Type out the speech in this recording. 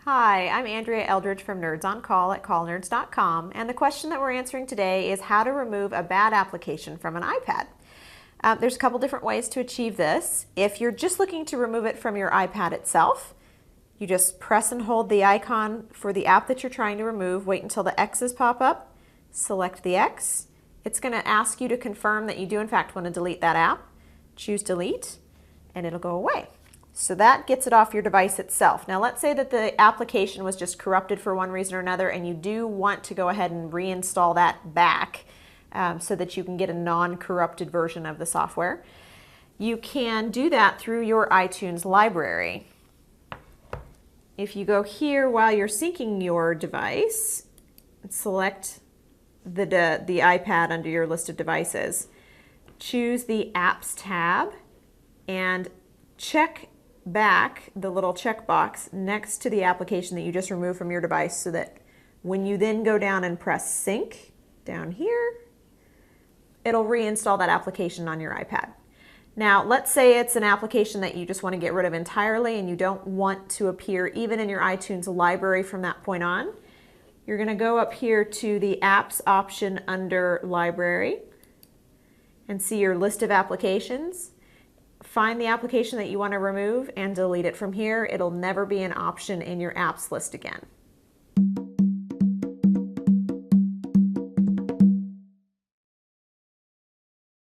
Hi, I'm Andrea Eldridge from Nerds on Call at callnerds.com, and the question that we're answering today is how to remove a bad application from an iPad. There's a couple different ways to achieve this. If you're just looking to remove it from your iPad itself, you just press and hold the icon for the app that you're trying to remove, wait until the X's pop up, select the X. It's going to ask you to confirm that you do in fact want to delete that app. Choose delete, and it'll go away. So that gets it off your device itself. Now let's say that the application was just corrupted for one reason or another and you do want to go ahead and reinstall that back so that you can get a non-corrupted version of the software. You can do that through your iTunes library. If you go here while you're syncing your device, select the iPad under your list of devices, choose the Apps tab and check back the little checkbox next to the application that you just removed from your device so that when you then go down and press sync down here, it'll reinstall that application on your iPad. Now, let's say it's an application that you just want to get rid of entirely and you don't want to appear even in your iTunes library from that point on. You're going to go up here to the Apps option under Library and see your list of applications. Find the application that you want to remove and delete it from here. It'll never be an option in your apps list again.